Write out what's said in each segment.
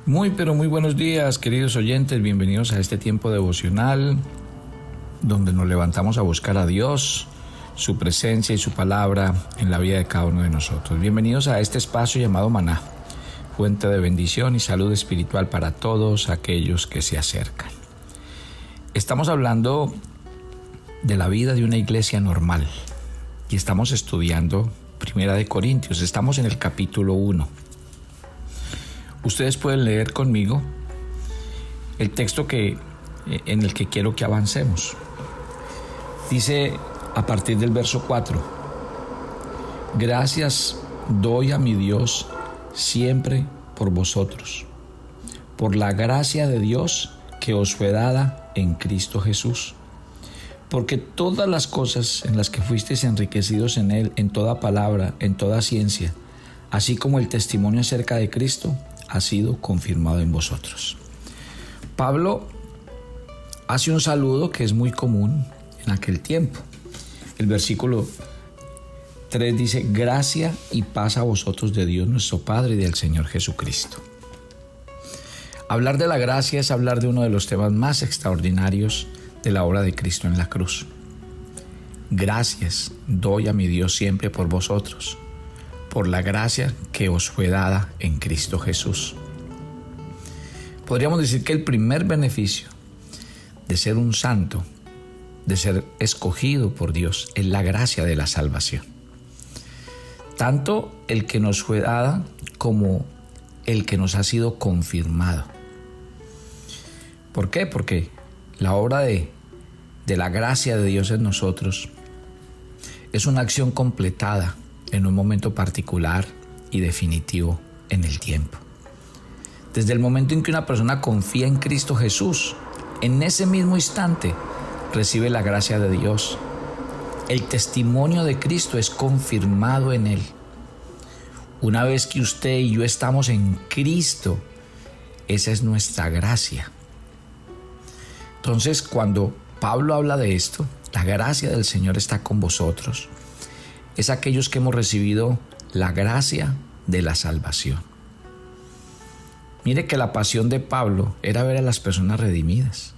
Muy, pero muy buenos días, queridos oyentes. Bienvenidos a este tiempo devocional donde nos levantamos a buscar a Dios, su presencia y su palabra en la vida de cada uno de nosotros. Bienvenidos a este espacio llamado Maná, fuente de bendición y salud espiritual para todos aquellos que se acercan. Estamos hablando de la vida de una iglesia normal y estamos estudiando Primera de Corintios. Estamos en el capítulo 1. Ustedes pueden leer conmigo el texto en el que quiero que avancemos. Dice a partir del verso 4: Gracias doy a mi Dios siempre por vosotros, por la gracia de Dios que os fue dada en Cristo Jesús. Porque todas las cosas en las que fuisteis enriquecidos en Él, en toda palabra, en toda ciencia, así como el testimonio acerca de Cristo, ha sido confirmado en vosotros. Pablo hace un saludo que es muy común en aquel tiempo. El versículo 3 dice: gracia y paz a vosotros de Dios nuestro Padre y del Señor Jesucristo. Hablar de la gracia es hablar de uno de los temas más extraordinarios de la obra de Cristo en la cruz. Gracias doy a mi Dios siempre por vosotros, por la gracia que os fue dada en Cristo Jesús. Podríamos decir que el primer beneficio de ser un santo, de ser escogido por Dios, es la gracia de la salvación. Tanto el que nos fue dada como el que nos ha sido confirmado. ¿Por qué? Porque la obra de la gracia de Dios en nosotros es una acción completada en un momento particular y definitivo en el tiempo. Desde el momento en que una persona confía en Cristo Jesús, en ese mismo instante recibe la gracia de Dios. El testimonio de Cristo es confirmado en él. Una vez que usted y yo estamos en Cristo, esa es nuestra gracia. Entonces, cuando Pablo habla de esto, la gracia del Señor está con vosotros, es aquellos que hemos recibido la gracia de la salvación. Mire que la pasión de Pablo era ver a las personas redimidas.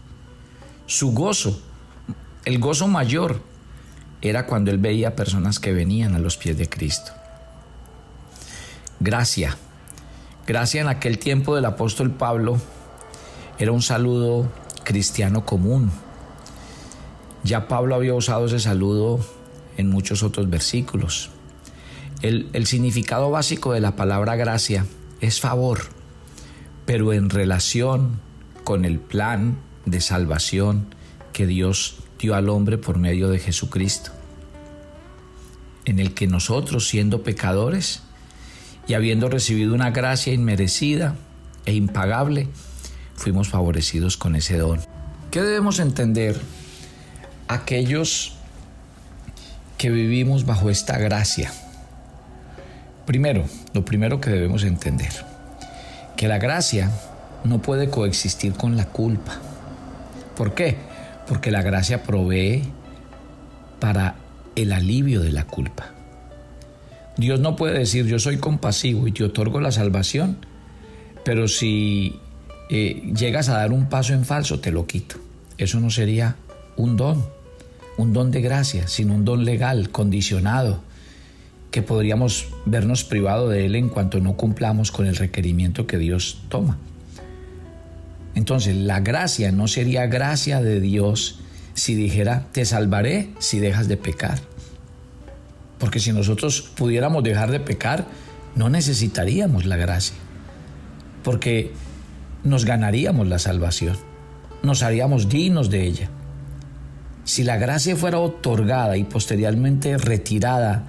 Su gozo, el gozo mayor, era cuando él veía personas que venían a los pies de Cristo. Gracia en aquel tiempo del apóstol Pablo era un saludo cristiano común. Ya Pablo había usado ese saludo en muchos otros versículos. El significado básico de la palabra gracia es favor, pero en relación con el plan de salvación que Dios dio al hombre por medio de Jesucristo, en el que nosotros, siendo pecadores y habiendo recibido una gracia inmerecida e impagable, fuimos favorecidos con ese don. ¿Qué debemos entender aquellos que vivimos bajo esta gracia? Lo primero que debemos entender, que la gracia no puede coexistir con la culpa. ¿Por qué? Porque la gracia provee para el alivio de la culpa. Dios no puede decir: yo soy compasivo y te otorgo la salvación, pero si llegas a dar un paso en falso, te lo quito. Eso no sería un don de gracia, sino un don legal, condicionado, que podríamos vernos privados de él en cuanto no cumplamos con el requerimiento que Dios toma. Entonces, la gracia no sería gracia de Dios si dijera: te salvaré si dejas de pecar. Porque si nosotros pudiéramos dejar de pecar, no necesitaríamos la gracia, porque nos ganaríamos la salvación, nos haríamos dignos de ella. Si la gracia fuera otorgada y posteriormente retirada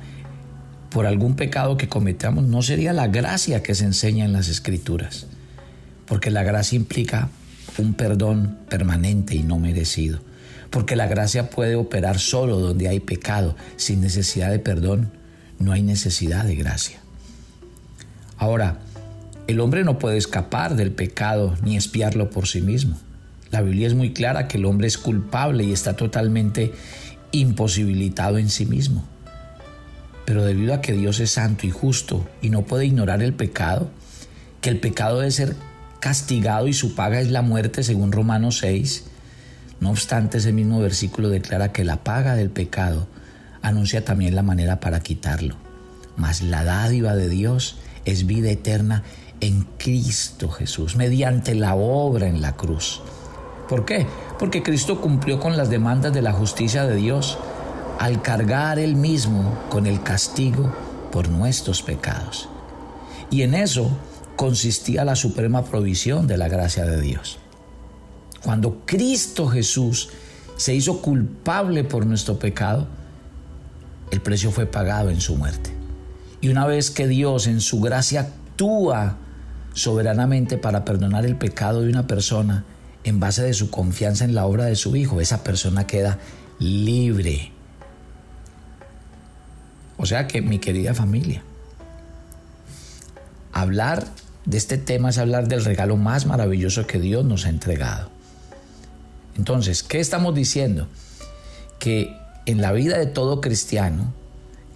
por algún pecado que cometamos, no sería la gracia que se enseña en las Escrituras, porque la gracia implica un perdón permanente y no merecido, porque la gracia puede operar solo donde hay pecado. Sin necesidad de perdón no hay necesidad de gracia. Ahora, el hombre no puede escapar del pecado ni expiarlo por sí mismo. La Biblia es muy clara que el hombre es culpable y está totalmente imposibilitado en sí mismo. Pero debido a que Dios es santo y justo y no puede ignorar el pecado, que el pecado debe ser castigado y su paga es la muerte, según Romanos 6. No obstante, ese mismo versículo declara que la paga del pecado anuncia también la manera para quitarlo. Mas la dádiva de Dios es vida eterna en Cristo Jesús, mediante la obra en la cruz. ¿Por qué? Porque Cristo cumplió con las demandas de la justicia de Dios al cargar Él mismo con el castigo por nuestros pecados. Y en eso consistía la suprema provisión de la gracia de Dios. Cuando Cristo Jesús se hizo culpable por nuestro pecado, el precio fue pagado en su muerte. Y una vez que Dios en su gracia actúa soberanamente para perdonar el pecado de una persona en base de su confianza en la obra de su Hijo, esa persona queda libre. O sea que, mi querida familia, hablar de este tema es hablar del regalo más maravilloso que Dios nos ha entregado. Entonces, ¿qué estamos diciendo? Que en la vida de todo cristiano,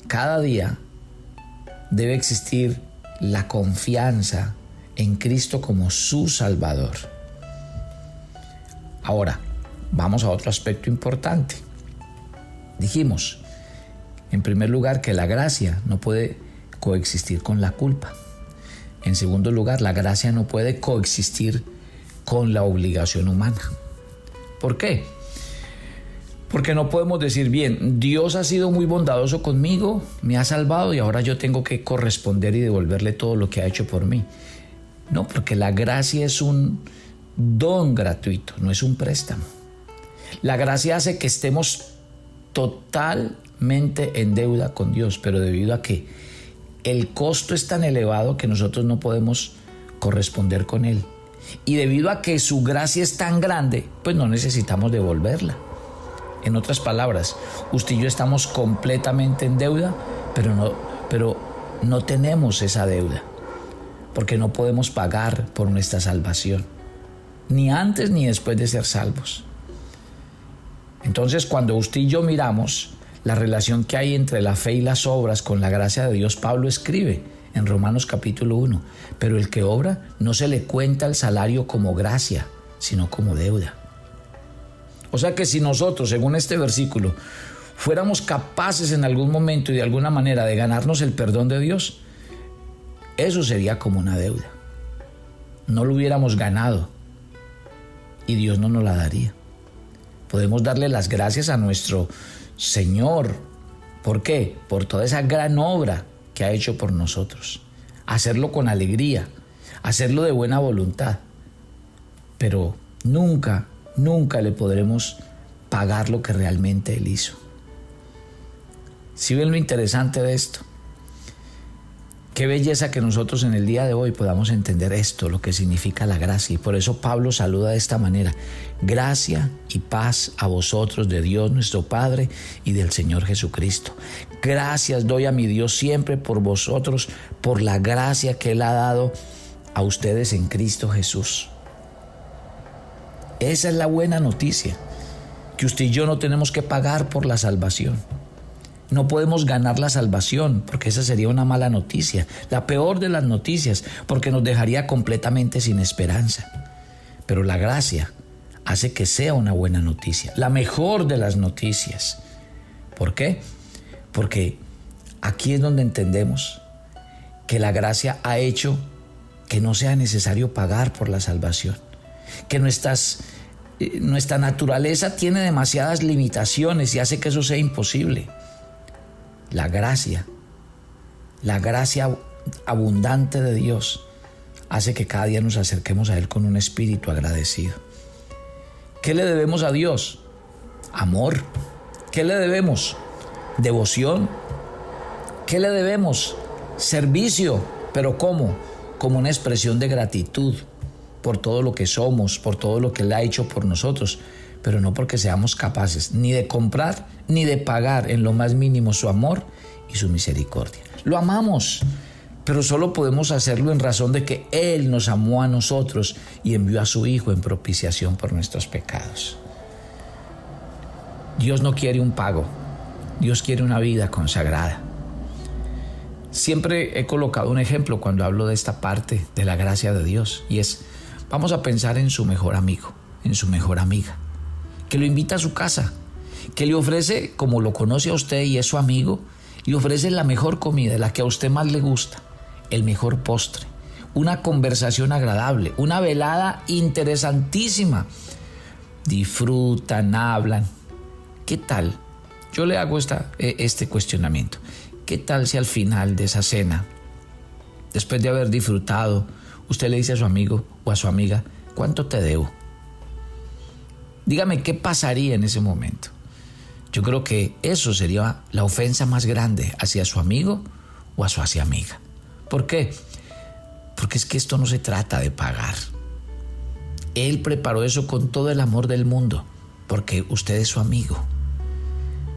cada día debe existir la confianza en Cristo como su Salvador. Ahora, vamos a otro aspecto importante. Dijimos, en primer lugar, que la gracia no puede coexistir con la culpa. En segundo lugar, la gracia no puede coexistir con la obligación humana. ¿Por qué? Porque no podemos decir, bien, Dios ha sido muy bondadoso conmigo, me ha salvado y ahora yo tengo que corresponder y devolverle todo lo que ha hecho por mí. No, porque la gracia es un don gratuito, no es un préstamo. La gracia hace que estemos totalmente en deuda con Dios, pero debido a que el costo es tan elevado que nosotros no podemos corresponder con Él. Y debido a que su gracia es tan grande, pues no necesitamos devolverla. En otras palabras, usted y yo estamos completamente en deuda, pero no tenemos esa deuda, porque no podemos pagar por nuestra salvación, ni antes ni después de ser salvos. Entonces, cuando usted y yo miramos la relación que hay entre la fe y las obras con la gracia de Dios, Pablo escribe en Romanos capítulo 1, pero el que obra no se le cuenta el salario como gracia, sino como deuda. O sea que si nosotros, según este versículo, fuéramos capaces en algún momento y de alguna manera de ganarnos el perdón de Dios, eso sería como una deuda. No lo hubiéramos ganado y Dios no nos la daría. Podemos darle las gracias a nuestro Señor. ¿Por qué? Por toda esa gran obra que ha hecho por nosotros. Hacerlo con alegría, hacerlo de buena voluntad. Pero nunca le podremos pagar lo que realmente Él hizo. ¿Sí ven lo interesante de esto? Qué belleza que nosotros en el día de hoy podamos entender esto, lo que significa la gracia. Y por eso Pablo saluda de esta manera: gracia y paz a vosotros de Dios nuestro Padre y del Señor Jesucristo. Gracias doy a mi Dios siempre por vosotros, por la gracia que Él ha dado a ustedes en Cristo Jesús. Esa es la buena noticia, que usted y yo no tenemos que pagar por la salvación. No podemos ganar la salvación, porque esa sería una mala noticia, la peor de las noticias, porque nos dejaría completamente sin esperanza. Pero la gracia hace que sea una buena noticia, la mejor de las noticias. ¿Por qué? Porque aquí es donde entendemos que la gracia ha hecho que no sea necesario pagar por la salvación, que nuestra naturaleza tiene demasiadas limitaciones y hace que eso sea imposible. La gracia abundante de Dios hace que cada día nos acerquemos a Él con un espíritu agradecido. ¿Qué le debemos a Dios? Amor. ¿Qué le debemos? Devoción. ¿Qué le debemos? Servicio. ¿Pero cómo? Como una expresión de gratitud por todo lo que somos, por todo lo que Él ha hecho por nosotros, pero no porque seamos capaces ni de comprar ni de pagar en lo más mínimo su amor y su misericordia. Lo amamos, pero solo podemos hacerlo en razón de que Él nos amó a nosotros y envió a su Hijo en propiciación por nuestros pecados. Dios no quiere un pago, Dios quiere una vida consagrada. Siempre he colocado un ejemplo cuando hablo de esta parte de la gracia de Dios, y es: Vamos a pensar en su mejor amigo, en su mejor amiga, que lo invita a su casa, que le ofrece, como lo conoce a usted y es su amigo, le ofrece la mejor comida, la que a usted más le gusta, el mejor postre, una conversación agradable, una velada interesantísima. Disfrutan, hablan. ¿Qué tal? Yo le hago este cuestionamiento. ¿Qué tal si al final de esa cena, después de haber disfrutado, usted le dice a su amigo o a su amiga, ¿cuánto te debo? Dígame qué pasaría en ese momento. Yo creo que eso sería la ofensa más grande hacia su amigo o hacia amiga. ¿Por qué? Porque es que esto no se trata de pagar. Él preparó eso con todo el amor del mundo, porque usted es su amigo,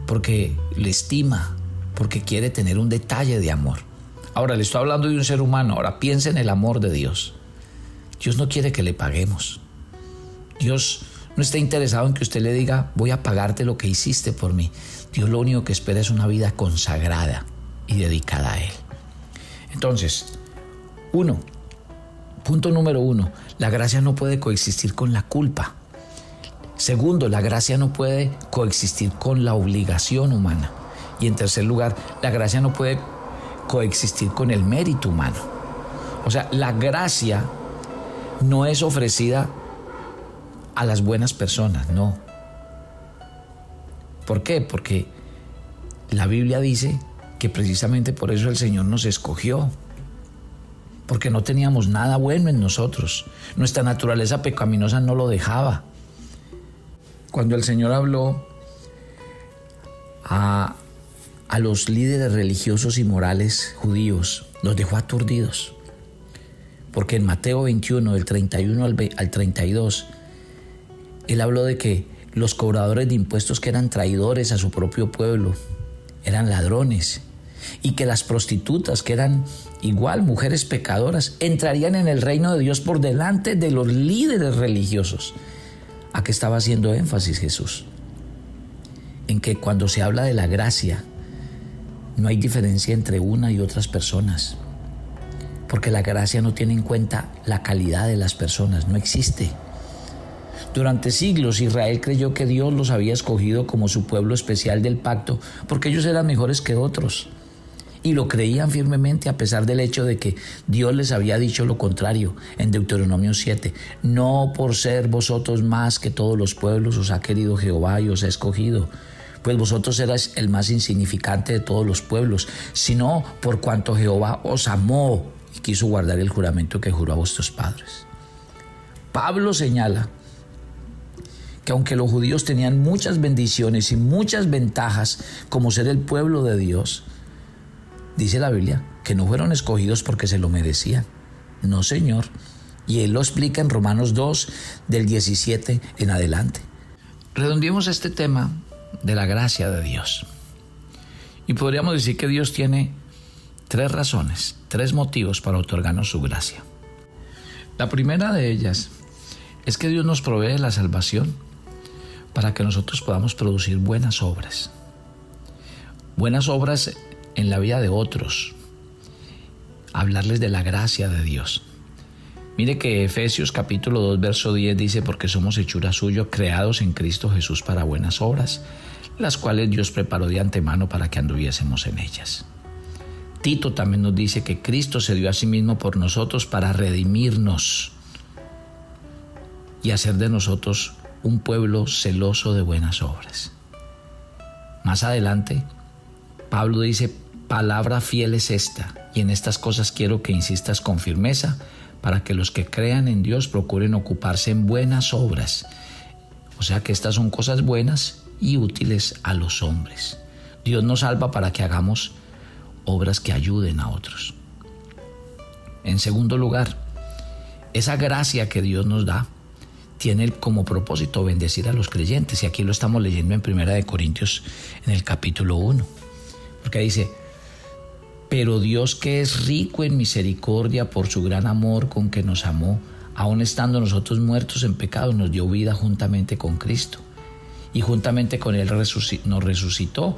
porque le estima, porque quiere tener un detalle de amor. Ahora le estoy hablando de un ser humano, ahora piense en el amor de Dios. Dios no quiere que le paguemos. Dios no está interesado en que usted le diga, voy a pagarte lo que hiciste por mí. Dios lo único que espera es una vida consagrada y dedicada a Él. Entonces, punto número 1, la gracia no puede coexistir con la culpa. Segundo, la gracia no puede coexistir con la obligación humana. Y en tercer lugar, la gracia no puede coexistir con el mérito humano. O sea, la gracia no es ofrecida a las buenas personas, no. ¿Por qué? Porque la Biblia dice que precisamente por eso el Señor nos escogió. Porque no teníamos nada bueno en nosotros. Nuestra naturaleza pecaminosa no lo dejaba. Cuando el Señor habló a los líderes religiosos y morales judíos, los dejó aturdidos. Porque en Mateo 21, del 31 al 32, Él habló de que los cobradores de impuestos que eran traidores a su propio pueblo, eran ladrones, y que las prostitutas, que eran igual mujeres pecadoras, entrarían en el reino de Dios por delante de los líderes religiosos. ¿A qué estaba haciendo énfasis Jesús? En que cuando se habla de la gracia, no hay diferencia entre una y otras personas, porque la gracia no tiene en cuenta la calidad de las personas, no existe. Durante siglos Israel creyó que Dios los había escogido como su pueblo especial del pacto, porque ellos eran mejores que otros. Y lo creían firmemente a pesar del hecho de que Dios les había dicho lo contrario en Deuteronomio 7. No por ser vosotros más que todos los pueblos os ha querido Jehová y os ha escogido, pues vosotros erais el más insignificante de todos los pueblos, sino por cuanto Jehová os amó y quiso guardar el juramento que juró a vuestros padres. Pablo señala que aunque los judíos tenían muchas bendiciones y muchas ventajas como ser el pueblo de Dios, dice la Biblia que no fueron escogidos porque se lo merecían. No, Señor. Y Él lo explica en Romanos 2, del 17 en adelante. Redondeemos este tema de la gracia de Dios. Y podríamos decir que Dios tiene 3 razones, 3 motivos para otorgarnos su gracia. La primera de ellas es que Dios nos provee la salvación para que nosotros podamos producir buenas obras. Buenas obras en la vida de otros, hablarles de la gracia de Dios. Mire que Efesios capítulo 2, verso 10 dice, porque somos hechura suya, creados en Cristo Jesús para buenas obras, las cuales Dios preparó de antemano para que anduviésemos en ellas. Tito también nos dice que Cristo se dio a sí mismo por nosotros para redimirnos y hacer de nosotros un pueblo celoso de buenas obras. Más adelante, Pablo dice, palabra fiel es esta, y en estas cosas quiero que insistas con firmeza, para que los que crean en Dios procuren ocuparse en buenas obras. O sea que estas son cosas buenas y útiles a los hombres. Dios nos salva para que hagamos obras que ayuden a otros. En segundo lugar, esa gracia que Dios nos da tiene como propósito bendecir a los creyentes. Y aquí lo estamos leyendo en 1 Corintios, en el capítulo 1. Porque dice, pero Dios, que es rico en misericordia por su gran amor con que nos amó, aun estando nosotros muertos en pecado, nos dio vida juntamente con Cristo. Y juntamente con Él nos resucitó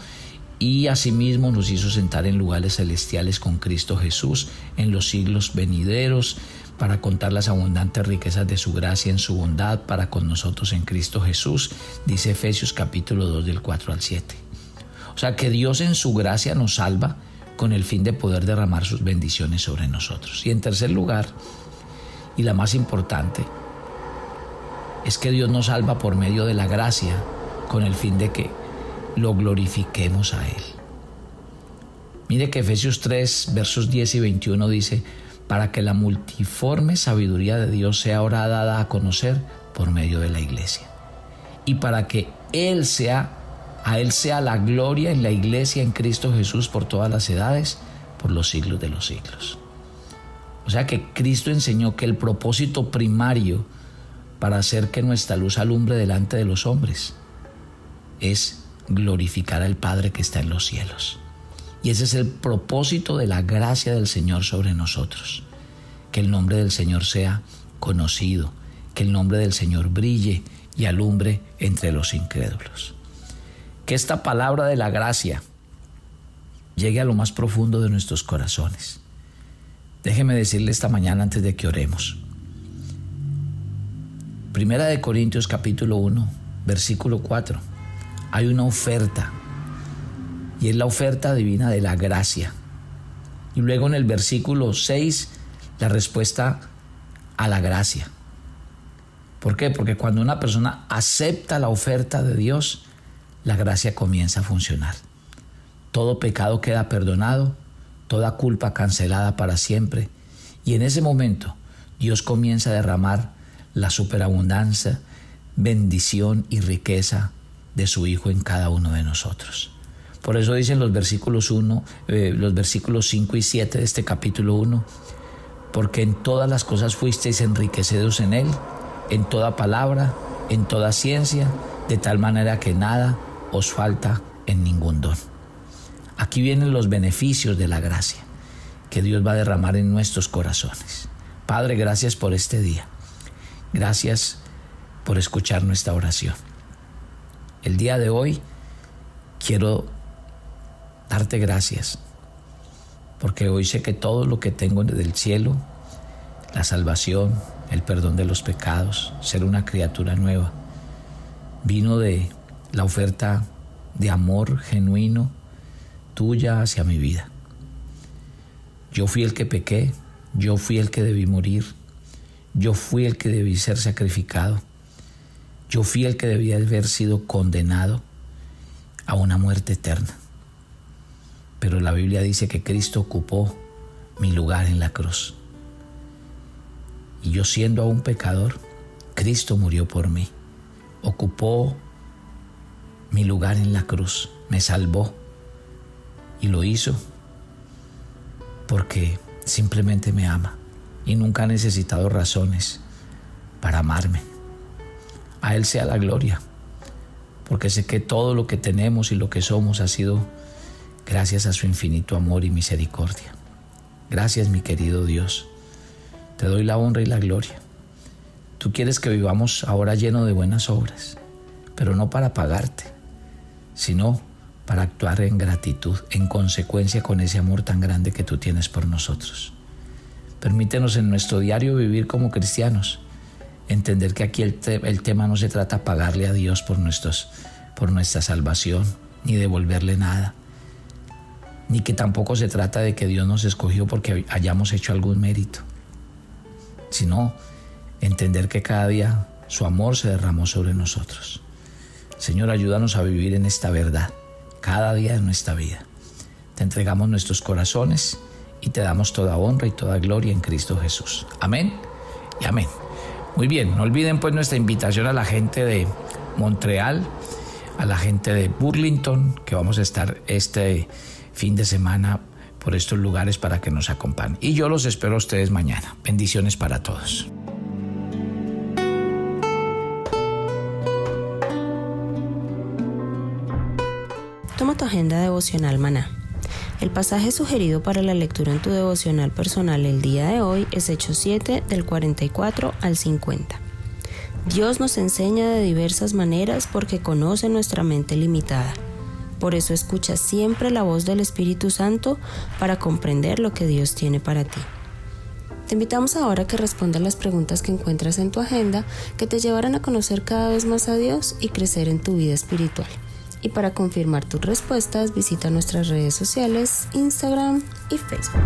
y asimismo nos hizo sentar en lugares celestiales con Cristo Jesús en los siglos venideros, para contar las abundantes riquezas de su gracia en su bondad para con nosotros en Cristo Jesús, dice Efesios capítulo 2 del 4 al 7. O sea que Dios en su gracia nos salva con el fin de poder derramar sus bendiciones sobre nosotros. Y en tercer lugar, y la más importante, es que Dios nos salva por medio de la gracia con el fin de que lo glorifiquemos a Él. Mire que Efesios 3, versos 10 y 21 dice: para que la multiforme sabiduría de Dios sea ahora dada a conocer por medio de la iglesia. Y para que a Él sea la gloria en la iglesia en Cristo Jesús por todas las edades, por los siglos de los siglos. O sea que Cristo enseñó que el propósito primario para hacer que nuestra luz alumbre delante de los hombres es glorificar al Padre que está en los cielos. Y ese es el propósito de la gracia del Señor sobre nosotros. Que el nombre del Señor sea conocido, que el nombre del Señor brille y alumbre entre los incrédulos. Que esta palabra de la gracia llegue a lo más profundo de nuestros corazones. Déjeme decirle esta mañana antes de que oremos. Primera de Corintios capítulo 1, versículo 4. Hay una oferta. Y es la oferta divina de la gracia. Y luego en el versículo 6, la respuesta a la gracia. ¿Por qué? Porque cuando una persona acepta la oferta de Dios, la gracia comienza a funcionar. Todo pecado queda perdonado, toda culpa cancelada para siempre. Y en ese momento, Dios comienza a derramar la superabundancia, bendición y riqueza de su Hijo en cada uno de nosotros. Por eso dicen los versículos 5 y 7 de este capítulo 1, porque en todas las cosas fuisteis enriquecidos en Él, en toda palabra, en toda ciencia, de tal manera que nada os falta en ningún don. Aquí vienen los beneficios de la gracia que Dios va a derramar en nuestros corazones. Padre, gracias por este día. Gracias por escuchar nuestra oración. El día de hoy quiero darte gracias, porque hoy sé que todo lo que tengo del cielo, la salvación, el perdón de los pecados, ser una criatura nueva, vino de la oferta de amor genuino tuya hacia mi vida. Yo fui el que pequé, yo fui el que debí morir, yo fui el que debí ser sacrificado, yo fui el que debía haber sido condenado a una muerte eterna. Pero la Biblia dice que Cristo ocupó mi lugar en la cruz. Y yo, siendo aún pecador, Cristo murió por mí. Ocupó mi lugar en la cruz, me salvó. Y lo hizo porque simplemente me ama y nunca ha necesitado razones para amarme. A Él sea la gloria, porque sé que todo lo que tenemos y lo que somos ha sido gracias a su infinito amor y misericordia. Gracias, mi querido Dios. Te doy la honra y la gloria. Tú quieres que vivamos ahora lleno de buenas obras, pero no para pagarte, sino para actuar en gratitud, en consecuencia con ese amor tan grande que tú tienes por nosotros. Permítenos en nuestro diario vivir como cristianos, entender que aquí el tema no se trata de pagarle a Dios por nuestra salvación, ni devolverle nada, ni que tampoco se trata de que Dios nos escogió porque hayamos hecho algún mérito, sino entender que cada día su amor se derramó sobre nosotros. Señor, ayúdanos a vivir en esta verdad cada día de nuestra vida. Te entregamos nuestros corazones y te damos toda honra y toda gloria en Cristo Jesús. Amén y amén. Muy bien, no olviden pues nuestra invitación a la gente de Montreal, a la gente de Burlington, que vamos a estar este fin de semana por estos lugares para que nos acompañen. Y yo los espero a ustedes mañana. Bendiciones para todos. Toma tu agenda devocional Maná. El pasaje sugerido para la lectura en tu devocional personal el día de hoy es Hechos 7 del 44 al 50. Dios nos enseña de diversas maneras porque conoce nuestra mente limitada. Por eso escucha siempre la voz del Espíritu Santo para comprender lo que Dios tiene para ti. Te invitamos ahora a que respondas las preguntas que encuentras en tu agenda que te llevarán a conocer cada vez más a Dios y crecer en tu vida espiritual. Y para confirmar tus respuestas, visita nuestras redes sociales, Instagram y Facebook.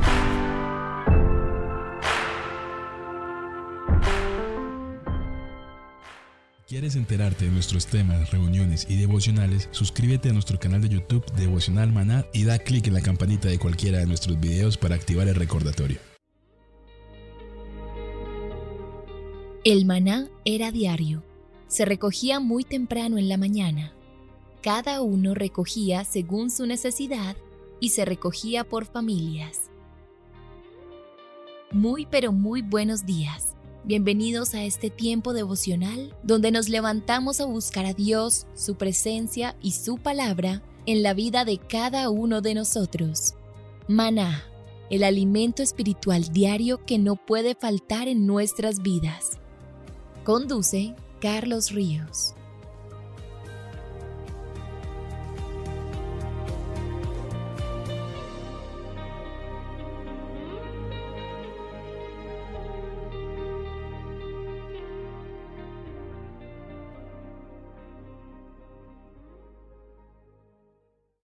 ¿Quieres enterarte de nuestros temas, reuniones y devocionales? Suscríbete a nuestro canal de YouTube Devocional Maná y da clic en la campanita de cualquiera de nuestros videos para activar el recordatorio. El maná era diario. Se recogía muy temprano en la mañana. Cada uno recogía según su necesidad y se recogía por familias. Muy pero muy buenos días. Bienvenidos a este tiempo devocional donde nos levantamos a buscar a Dios, su presencia y su palabra en la vida de cada uno de nosotros. Maná, el alimento espiritual diario que no puede faltar en nuestras vidas. Conduce Carlos Ríos.